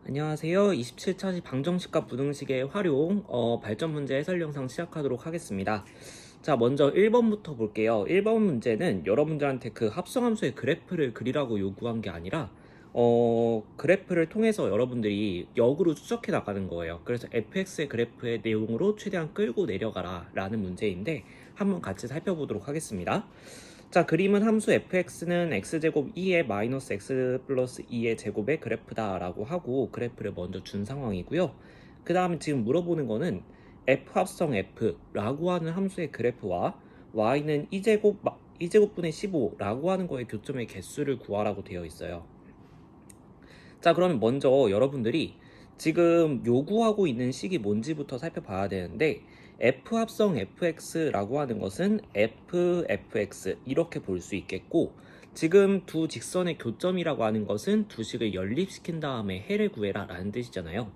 안녕하세요. 27차시 방정식과 부등식의 활용 발전 문제 해설 영상 시작하도록 하겠습니다. 자, 먼저 1번부터 볼게요. 1번 문제는 여러분들한테 그 합성함수의 그래프를 그리라고 요구한 게 아니라 그래프를 통해서 여러분들이 역으로 추적해 나가는 거예요. 그래서 fx의 그래프의 내용으로 최대한 끌고 내려가라 라는 문제인데 한번 같이 살펴보도록 하겠습니다. 자, 그림은 함수 fx는 x제곱 2의 마이너스 x 플러스 2의 제곱의 그래프다 라고 하고 그래프를 먼저 준 상황이고요. 그 다음에 지금 물어보는 거는 f 합성 f 라고 하는 함수의 그래프와 y는 2제곱분의 15 라고 하는 거의 교점의 개수를 구하라고 되어 있어요. 자, 그러면 먼저 여러분들이 지금 요구하고 있는 식이 뭔지부터 살펴봐야 되는데 f 합성 fx라고 하는 것은 fx 이렇게 볼 수 있겠고, 지금 두 직선의 교점이라고 하는 것은 두 식을 연립시킨 다음에 해를 구해라 라는 뜻이잖아요.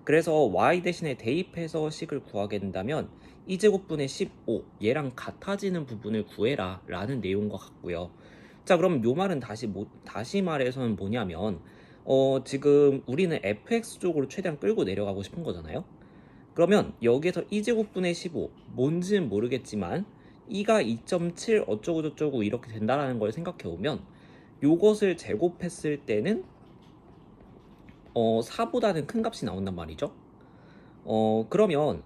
그래서 y 대신에 대입해서 식을 구하게 된다면 2제곱분의 15 얘랑 같아지는 부분을 구해라 라는 내용과 같고요. 자, 그럼 요 말은 다시 말해서는 뭐냐면 지금 우리는 fx 쪽으로 최대한 끌고 내려가고 싶은 거잖아요. 그러면 여기에서 2제곱분의 15 뭔지는 모르겠지만 2가 2.7 어쩌고저쩌고 이렇게 된다라는 걸 생각해 보면 요것을 제곱했을 때는 4보다는 큰 값이 나온단 말이죠. 그러면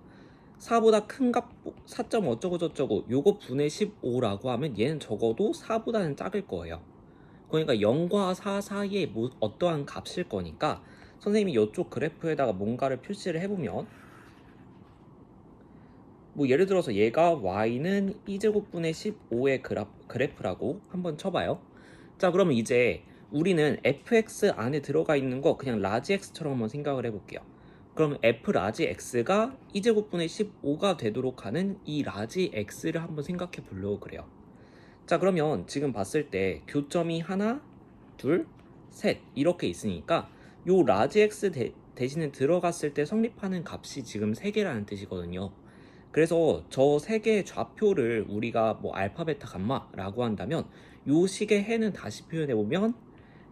4보다 큰 값 4점 어쩌고저쩌고 요거 분의 15라고 하면 얘는 적어도 4보다는 작을 거예요. 그러니까 0과 4 사이에 뭐 어떠한 값일 거니까 선생님이 이쪽 그래프에다가 뭔가를 표시를 해보면 뭐 예를 들어서 얘가 y는 2제곱분의 15의 그래프라고 한번 쳐봐요. 자, 그러면 이제 우리는 fx 안에 들어가 있는 거 그냥 라지 x처럼 한번 생각을 해볼게요. 그럼 f 라지 x가 2제곱분의 15가 되도록 하는 이 라지 x를 한번 생각해 보려고 그래요. 자, 그러면 지금 봤을 때 교점이 하나, 둘, 셋 이렇게 있으니까 요 라지 x 대신에 들어갔을 때 성립하는 값이 지금 3개라는 뜻이거든요. 그래서 저 3개의 좌표를 우리가 뭐 알파, 베타, 감마라고 한다면 요 식의 해는 다시 표현해보면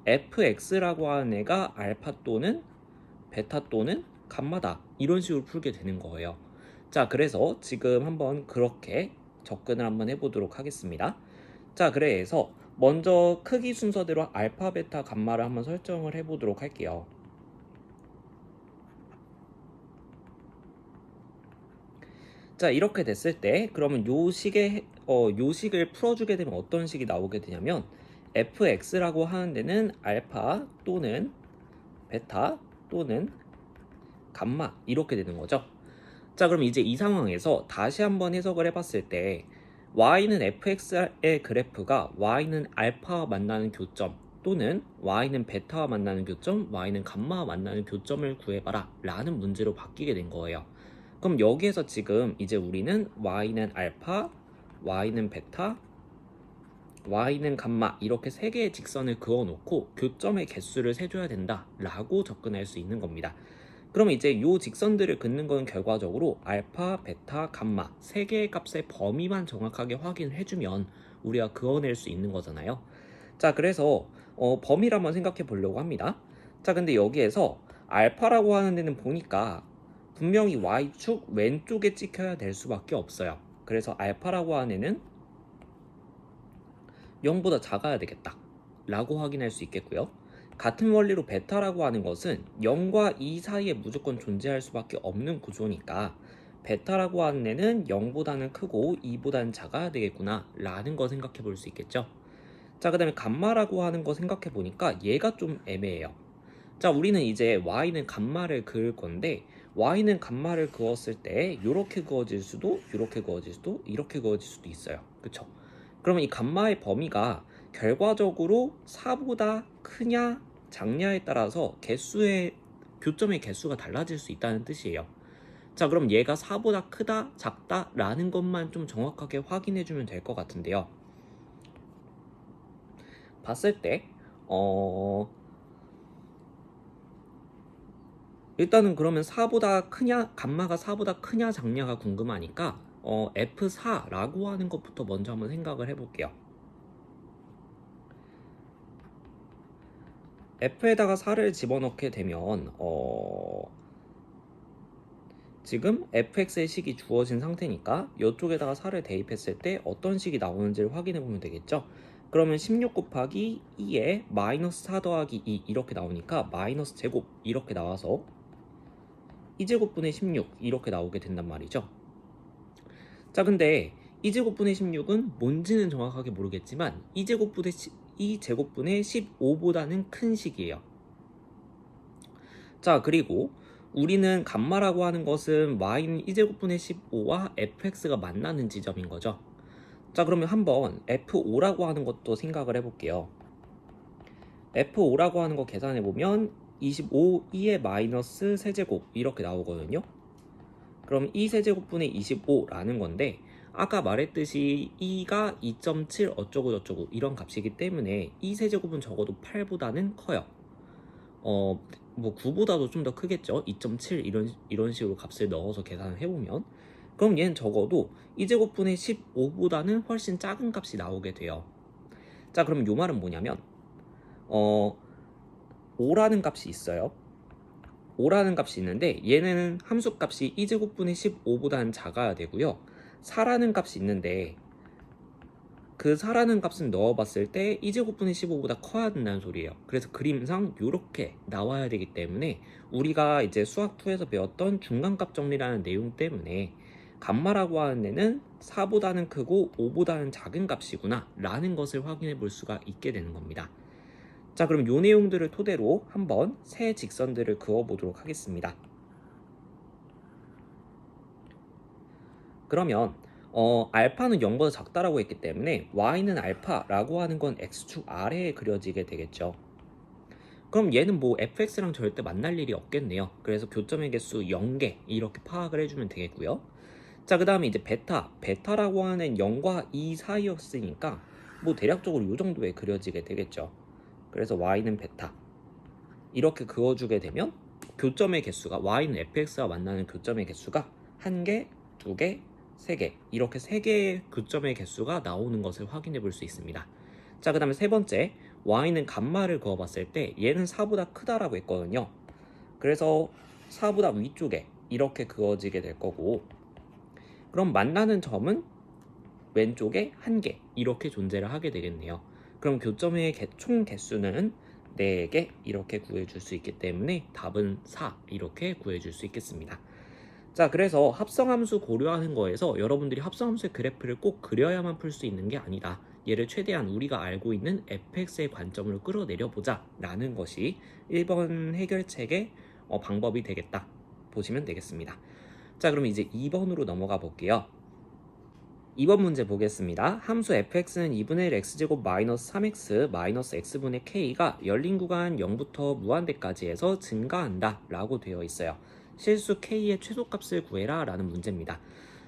fx라고 하는 애가 알파 또는 베타 또는 감마다 이런 식으로 풀게 되는 거예요. 자, 그래서 지금 한번 그렇게 접근을 한번 해보도록 하겠습니다. 자, 그래서 먼저 크기 순서대로 알파, 베타, 감마를 한번 설정을 해보도록 할게요. 자, 이렇게 됐을 때 그러면 요 식을 풀어주게 되면 어떤 식이 나오게 되냐면 fx라고 하는 데는 알파 또는 베타 또는 감마 이렇게 되는 거죠. 자, 그럼 이제 이 상황에서 다시 한번 해석을 해봤을 때 y는 fx의 그래프가 y는 알파와 만나는 교점 또는 y는 베타와 만나는 교점, y는 감마와 만나는 교점을 구해봐라 라는 문제로 바뀌게 된 거예요. 그럼 여기에서 지금 이제 우리는 y는 알파, y는 베타, y는 감마 이렇게 3개의 직선을 그어놓고 교점의 개수를 세줘야 된다 라고 접근할 수 있는 겁니다. 그럼 이제 이 직선들을 긋는 건 결과적으로 알파, 베타, 감마 3개의 값의 범위만 정확하게 확인을 해주면 우리가 그어낼 수 있는 거잖아요. 자, 그래서 범위를 한번 생각해 보려고 합니다. 자, 근데 여기에서 알파라고 하는 데는 보니까 분명히 y축 왼쪽에 찍혀야 될 수밖에 없어요. 그래서 알파라고 하는 애는 0보다 작아야 되겠다 라고 확인할 수 있겠고요. 같은 원리로 베타라고 하는 것은 0과 2 사이에 무조건 존재할 수밖에 없는 구조니까 베타라고 하는 애는 0보다는 크고 2보다는 작아야 되겠구나 라는 거 생각해 볼 수 있겠죠. 자, 그 다음에 감마라고 하는 거 생각해 보니까 얘가 좀 애매해요. 자, 우리는 이제 y는 감마를 그을 건데 y는 감마를 그었을 때 이렇게 그어질 수도 이렇게 그어질 수도 이렇게 그어질 수도 있어요. 그쵸? 그러면 이 감마의 범위가 결과적으로 4보다 크냐 작냐에 따라서 교점의 개수가 달라질 수 있다는 뜻이에요. 자, 그럼 얘가 4보다 크다 작다 라는 것만 좀 정확하게 확인해 주면 될 것 같은데요. 봤을 때 일단은 그러면 4보다 크냐, 감마가 4보다 크냐 작냐가 궁금하니까 F4라고 하는 것부터 먼저 한번 생각을 해볼게요. f에다가 4를 집어넣게 되면 지금 fx의 식이 주어진 상태니까 이쪽에다가 4를 대입했을 때 어떤 식이 나오는지를 확인해 보면 되겠죠. 그러면 16 곱하기 2에 마이너스 4 더하기 2 이렇게 나오니까 마이너스 제곱 이렇게 나와서 2제곱분의 16 이렇게 나오게 된단 말이죠. 자, 근데 2제곱분의 16은 뭔지는 정확하게 모르겠지만 2제곱분의 15보다는 큰 식이에요. 자, 그리고 우리는 감마라고 하는 것은 y는 2제곱분의 15와 fx가 만나는 지점인 거죠. 자, 그러면 한번 f5라고 하는 것도 생각을 해볼게요. f5라고 하는 거 계산해보면 25, 2의 마이너스 세제곱 이렇게 나오거든요. 그럼 2 세제곱분의 25라는 건데 아까 말했듯이 2가 2.7 어쩌고 저쩌고 이런 값이기 때문에 2 세제곱은 적어도 8보다는 커요. 뭐 9보다도 좀 더 크겠죠. 2.7 이런 식으로 값을 넣어서 계산을 해보면 그럼 얘는 적어도 2제곱분의 15보다는 훨씬 작은 값이 나오게 돼요. 자, 그럼 요 말은 뭐냐면 5라는 값이 있어요. 5라는 값이 있는데 얘는 함수값이 2제곱분의 15보다는 작아야 되고요. 4라는 값이 있는데 그 4라는 값은 넣어봤을 때 2제곱분의 15보다 커야 된다는 소리예요. 그래서 그림상 이렇게 나와야 되기 때문에 우리가 이제 수학 2에서 배웠던 중간값 정리라는 내용 때문에 감마라고 하는 애는 4보다는 크고 5보다는 작은 값이구나 라는 것을 확인해 볼 수가 있게 되는 겁니다. 자, 그럼 이 내용들을 토대로 한번 새 직선들을 그어보도록 하겠습니다. 그러면 알파는 0보다 작다라고 했기 때문에 y는 알파라고 하는 건 x축 아래에 그려지게 되겠죠. 그럼 얘는 뭐 fx랑 절대 만날 일이 없겠네요. 그래서 교점의 개수 0개 이렇게 파악을 해주면 되겠고요. 자, 그 다음에 이제 베타라고 하는 0과 2 사이였으니까 뭐 대략적으로 이 정도에 그려지게 되겠죠. 그래서 y는 베타 이렇게 그어주게 되면 교점의 개수가 y는 fx와 만나는 교점의 개수가 1개, 2개, 3개 이렇게 3개의 교점의 개수가 나오는 것을 확인해 볼 수 있습니다. 자, 그 다음에 세 번째 y는 감마를 그어봤을 때 얘는 4보다 크다라고 했거든요. 그래서 4보다 위쪽에 이렇게 그어지게 될 거고 그럼 만나는 점은 왼쪽에 1개 이렇게 존재를 하게 되겠네요. 그럼 교점의 총 개수는 4개 이렇게 구해줄 수 있기 때문에 답은 4 이렇게 구해줄 수 있겠습니다. 자, 그래서 합성함수 고려하는 거에서 여러분들이 합성함수의 그래프를 꼭 그려야만 풀 수 있는 게 아니다. 얘를 최대한 우리가 알고 있는 fx의 관점으로 끌어내려 보자 라는 것이 1번 해결책의 방법이 되겠다 보시면 되겠습니다. 자, 그럼 이제 2번으로 넘어가 볼게요. 2번 문제 보겠습니다. 함수 fx는 2분의 1 x제곱 마이너스 3x 마이너스 x분의 k가 열린 구간 0부터 무한대까지 해서 증가한다 라고 되어 있어요. 실수 k의 최소값을 구해라 라는 문제입니다.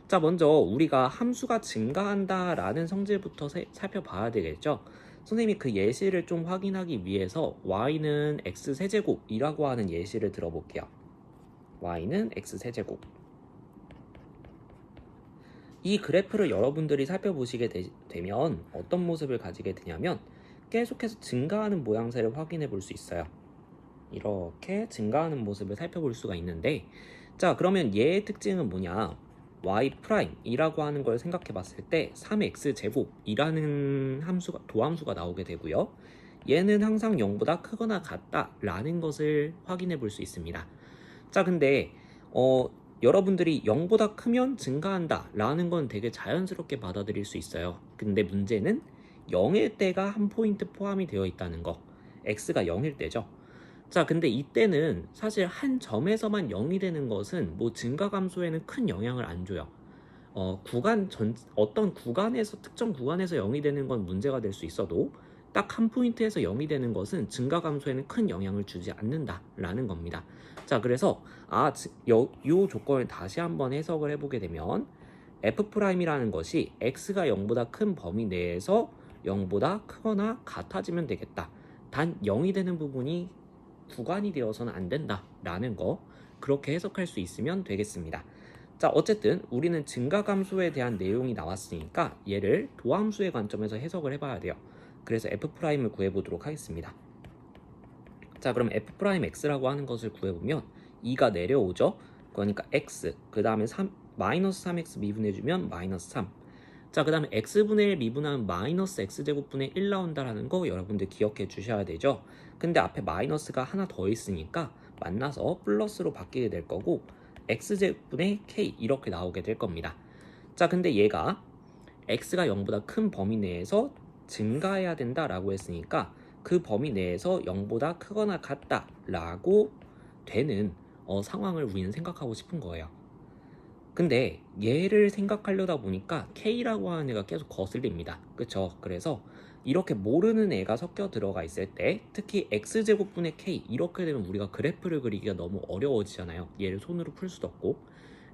자, 먼저 우리가 함수가 증가한다 라는 성질부터 살펴봐야 되겠죠. 선생님이 그 예시를 좀 확인하기 위해서 y는 x세제곱이라고 하는 예시를 들어볼게요. y는 x세제곱. 이 그래프를 여러분들이 살펴보시게 되면 어떤 모습을 가지게 되냐면 계속해서 증가하는 모양새를 확인해 볼 수 있어요. 이렇게 증가하는 모습을 살펴볼 수가 있는데 자, 그러면 얘의 특징은 뭐냐? y'이라고 하는 걸 생각해 봤을 때 3x제곱이라는 도함수가 나오게 되고요. 얘는 항상 0보다 크거나 같다 라는 것을 확인해 볼 수 있습니다. 자, 근데 여러분들이 0보다 크면 증가한다 라는 건 되게 자연스럽게 받아들일 수 있어요. 근데 문제는 0일 때가 한 포인트 포함이 되어 있다는 거. x가 0일 때죠. 자, 근데 이때는 사실 한 점에서만 0이 되는 것은 뭐 증가 감소에는 큰 영향을 안 줘요. 어떤 구간에서 특정 구간에서 0이 되는 건 문제가 될 수 있어도 딱 한 포인트에서 0이 되는 것은 증가 감소에는 큰 영향을 주지 않는다라는 겁니다. 자, 그래서 이 조건을 다시 한번 해석을 해보게 되면 f'이라는 것이 x가 0보다 큰 범위 내에서 0보다 크거나 같아지면 되겠다. 단 0이 되는 부분이 구간이 되어서는 안 된다라는 거 그렇게 해석할 수 있으면 되겠습니다. 자, 어쨌든 우리는 증가 감소에 대한 내용이 나왔으니까 얘를 도함수의 관점에서 해석을 해봐야 돼요. 그래서 f'을 구해보도록 하겠습니다. 자, 그럼 f'x라고 하는 것을 구해보면 2가 내려오죠. 그러니까 x, 그 다음에 마이너스 3x 미분해주면 마이너스 3. 자, 그 다음에 x분의 1 미분하면 마이너스 x제곱분의 1 나온다라는 거 여러분들 기억해 주셔야 되죠. 근데 앞에 마이너스가 하나 더 있으니까 만나서 플러스로 바뀌게 될 거고 x제곱분의 k 이렇게 나오게 될 겁니다. 자, 근데 얘가 x가 0보다 큰 범위 내에서 증가해야 된다라고 했으니까 그 범위 내에서 0보다 크거나 같다라고 되는 상황을 우리는 생각하고 싶은 거예요. 근데 얘를 생각하려다 보니까 K라고 하는 애가 계속 거슬립니다. 그쵸? 그래서 이렇게 모르는 애가 섞여 들어가 있을 때 특히 X제곱분의 K 이렇게 되면 우리가 그래프를 그리기가 너무 어려워지잖아요. 얘를 손으로 풀 수도 없고.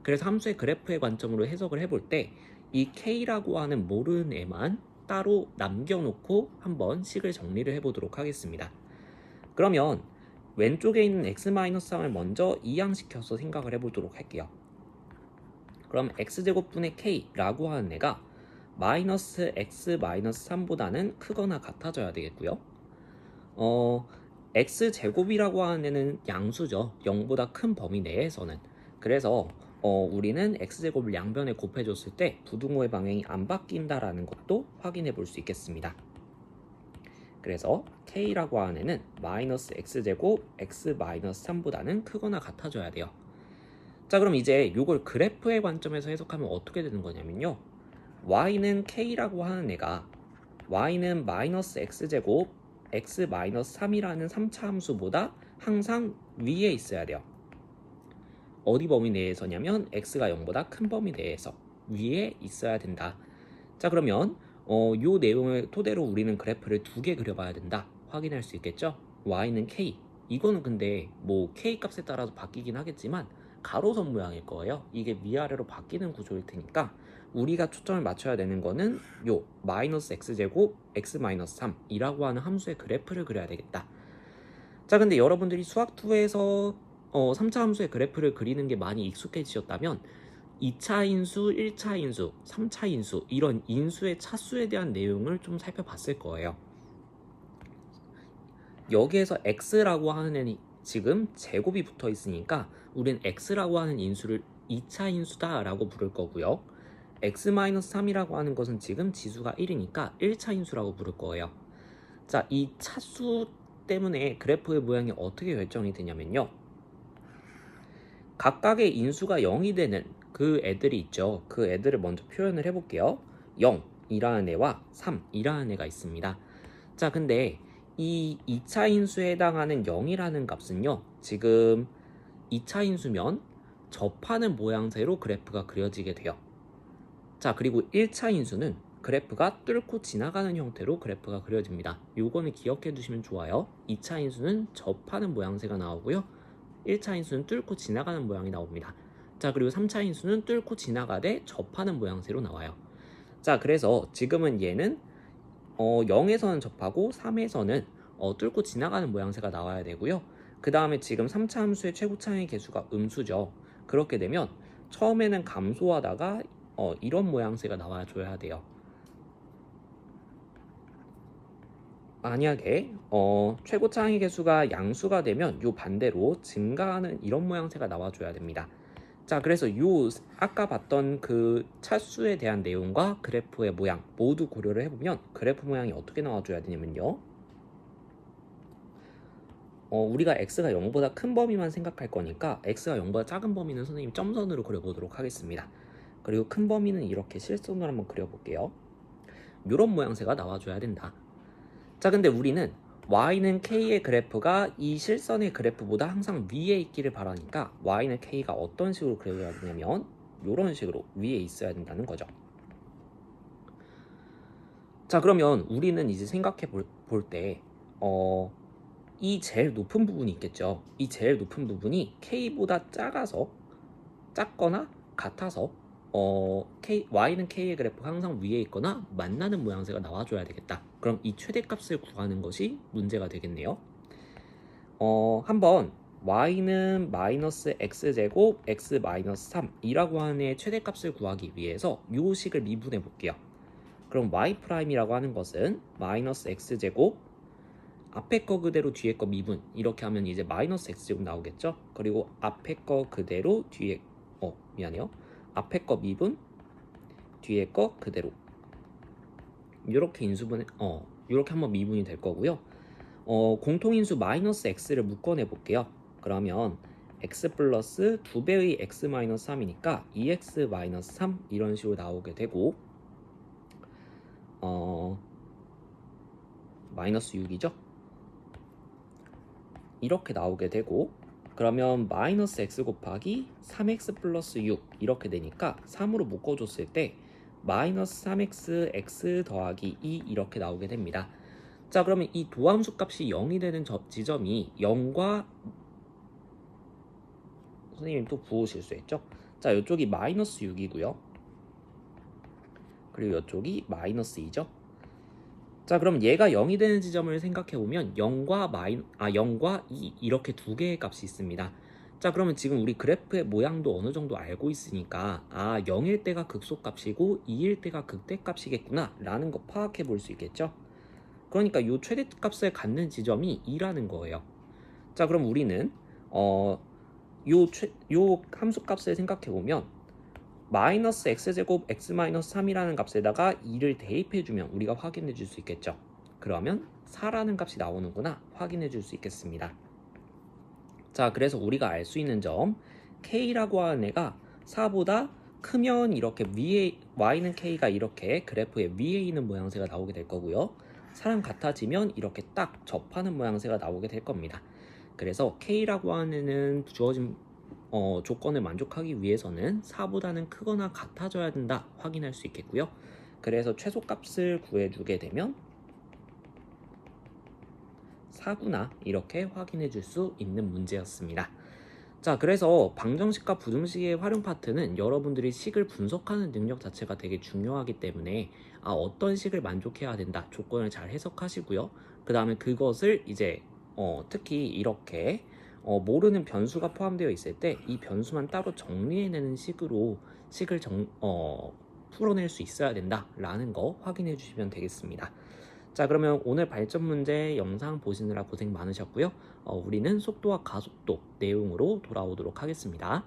그래서 함수의 그래프의 관점으로 해석을 해볼 때 이 K라고 하는 모르는 애만 따로 남겨놓고 한번 식을 정리를 해보도록 하겠습니다. 그러면 왼쪽에 있는 x-3을 먼저 이항시켜서 생각을 해보도록 할게요. 그럼 x제곱분의 k라고 하는 애가 마이너스 x 마이너스 3보다는 크거나 같아져야 되겠고요. x제곱이라고 하는 애는 양수죠. 0보다 큰 범위 내에서는. 그래서 우리는 x제곱을 양변에 곱해줬을 때 부등호의 방향이 안 바뀐다라는 것도 확인해 볼 수 있겠습니다. 그래서 k라고 하는 애는 마이너스 x제곱 x 마이너스 3보다는 크거나 같아져야 돼요. 자, 그럼 이제 이걸 그래프의 관점에서 해석하면 어떻게 되는 거냐면요. y는 k라고 하는 애가 y는 마이너스 x제곱 x 마이너스 3이라는 3차 함수보다 항상 위에 있어야 돼요. 어디 범위 내에서냐면 x가 0보다 큰 범위 내에서 위에 있어야 된다. 자, 그러면 요 내용을 토대로 우리는 그래프를 두 개 그려봐야 된다. 확인할 수 있겠죠? y는 k. 이거는 근데 뭐 k 값에 따라서 바뀌긴 하겠지만 가로선 모양일 거예요. 이게 위아래로 바뀌는 구조일 테니까 우리가 초점을 맞춰야 되는 거는 요 마이너스 x제곱 x 마이너스 3이라고 하는 함수의 그래프를 그려야 되겠다. 자, 근데 여러분들이 수학2에서 3차 함수의 그래프를 그리는 게 많이 익숙해지셨다면 2차 인수, 1차 인수, 3차 인수 이런 인수의 차수에 대한 내용을 좀 살펴봤을 거예요. 여기에서 x라고 하는 애는 지금 제곱이 붙어 있으니까 우린 x라고 하는 인수를 2차 인수다 라고 부를 거고요. x-3이라고 하는 것은 지금 지수가 1이니까 1차 인수라고 부를 거예요. 자, 이 차수 때문에 그래프의 모양이 어떻게 결정이 되냐면요. 각각의 인수가 0이 되는 그 애들이 있죠. 그 애들을 먼저 표현을 해볼게요. 0이라는 애와 3이라는 애가 있습니다. 자, 근데 이 2차 인수에 해당하는 0이라는 값은요. 지금 2차 인수면 접하는 모양새로 그래프가 그려지게 돼요. 자, 그리고 1차 인수는 그래프가 뚫고 지나가는 형태로 그래프가 그려집니다. 요거는 기억해 두시면 좋아요. 2차 인수는 접하는 모양새가 나오고요. 1차 인수는 뚫고 지나가는 모양이 나옵니다. 자, 그리고 3차 인수는 뚫고 지나가되 접하는 모양새로 나와요. 자, 그래서 지금은 얘는 0에서는 접하고 3에서는 뚫고 지나가는 모양새가 나와야 되고요. 그 다음에 지금 3차 함수의 최고차의 개수가 음수죠. 그렇게 되면 처음에는 감소하다가 이런 모양새가 나와줘야 돼요. 만약에 최고차의 개수가 양수가 되면 요 반대로 증가하는 이런 모양새가 나와줘야 됩니다. 자, 그래서 아까 봤던 그 차수에 대한 내용과 그래프의 모양 모두 고려를 해보면 그래프 모양이 어떻게 나와줘야 되냐면요. 우리가 x가 0보다 큰 범위만 생각할 거니까 x가 0보다 작은 범위는 선생님이 점선으로 그려보도록 하겠습니다. 그리고 큰 범위는 이렇게 실선으로 한번 그려볼게요. 이런 모양새가 나와줘야 된다. 자, 근데 우리는 y는 k의 그래프가 이 실선의 그래프보다 항상 위에 있기를 바라니까 y는 k가 어떤 식으로 그려야 되냐면 이런 식으로 위에 있어야 된다는 거죠. 자, 그러면 우리는 이제 생각해 볼 때 이 제일 높은 부분이 있겠죠. 이 제일 높은 부분이 k보다 작거나 같아서 y는 k의 그래프가 항상 위에 있거나 만나는 모양새가 나와줘야 되겠다. 그럼 이 최대값을 구하는 것이 문제가 되겠네요. 한번 y는 마이너스 x제곱 x 마이너스 3이라고 하는 애의 최대값을 구하기 위해서 이 식을 미분해 볼게요. 그럼 y''이라고 하는 것은 마이너스 x제곱 앞에 거 그대로 뒤에 거 미분 이렇게 하면 이제 마이너스 x제곱 나오겠죠. 그리고 앞에 거 그대로 뒤에 미안해요. 앞에 거 미분 뒤에 거 그대로 이렇게 인수분해 이렇게 한번 미분이 될 거고요. 공통인수 마이너스 x를 묶어내 볼게요. 그러면 x 플러스 2배의 x 마이너스 3이니까 2x 마이너스 3 이런 식으로 나오게 되고 마이너스 6이죠. 이렇게 나오게 되고 그러면 마이너스 x 곱하기 3x 플러스 6 이렇게 되니까 3으로 묶어줬을 때 마이너스 3x x 더하기 2 이렇게 나오게 됩니다. 자, 그러면 이 도함수 값이 0이 되는 지점이 0과 선생님 또 부호 실수했죠? 자, 이쪽이 마이너스 6이고요. 그리고 이쪽이 마이너스 2죠. 자, 그럼 얘가 0이 되는 지점을 생각해보면 0과 2 이렇게 두 개의 값이 있습니다. 자, 그러면 지금 우리 그래프의 모양도 어느 정도 알고 있으니까 0일 때가 극소값이고 2일 때가 극대값이겠구나 라는 거 파악해 볼 수 있겠죠. 그러니까 이 최대값을 갖는 지점이 2라는 거예요. 자, 그럼 우리는 요 함수값을 생각해보면 마이너스 x제곱 x 마이너스 3이라는 값에다가 2를 대입해주면 우리가 확인해 줄 수 있겠죠. 그러면 4라는 값이 나오는구나 확인해 줄 수 있겠습니다. 자, 그래서 우리가 알 수 있는 점 k라고 하는 애가 4보다 크면 이렇게 위에 y는 k가 이렇게 그래프의 위에 있는 모양새가 나오게 될 거고요. 4랑 같아지면 이렇게 딱 접하는 모양새가 나오게 될 겁니다. 그래서 k라고 하는 애는 주어진 조건을 만족하기 위해서는 4보다는 크거나 같아져야 된다 확인할 수 있겠고요. 그래서 최소값을 구해주게 되면 4구나 이렇게 확인해 줄 수 있는 문제였습니다. 자, 그래서 방정식과 부등식의 활용 파트는 여러분들이 식을 분석하는 능력 자체가 되게 중요하기 때문에 어떤 식을 만족해야 된다 조건을 잘 해석하시고요. 그 다음에 그것을 이제 특히 이렇게 모르는 변수가 포함되어 있을 때 이 변수만 따로 정리해내는 식으로 식을 풀어낼 수 있어야 된다라는 거 확인해 주시면 되겠습니다. 자, 그러면 오늘 발전 문제 영상 보시느라 고생 많으셨고요. 우리는 속도와 가속도 내용으로 돌아오도록 하겠습니다.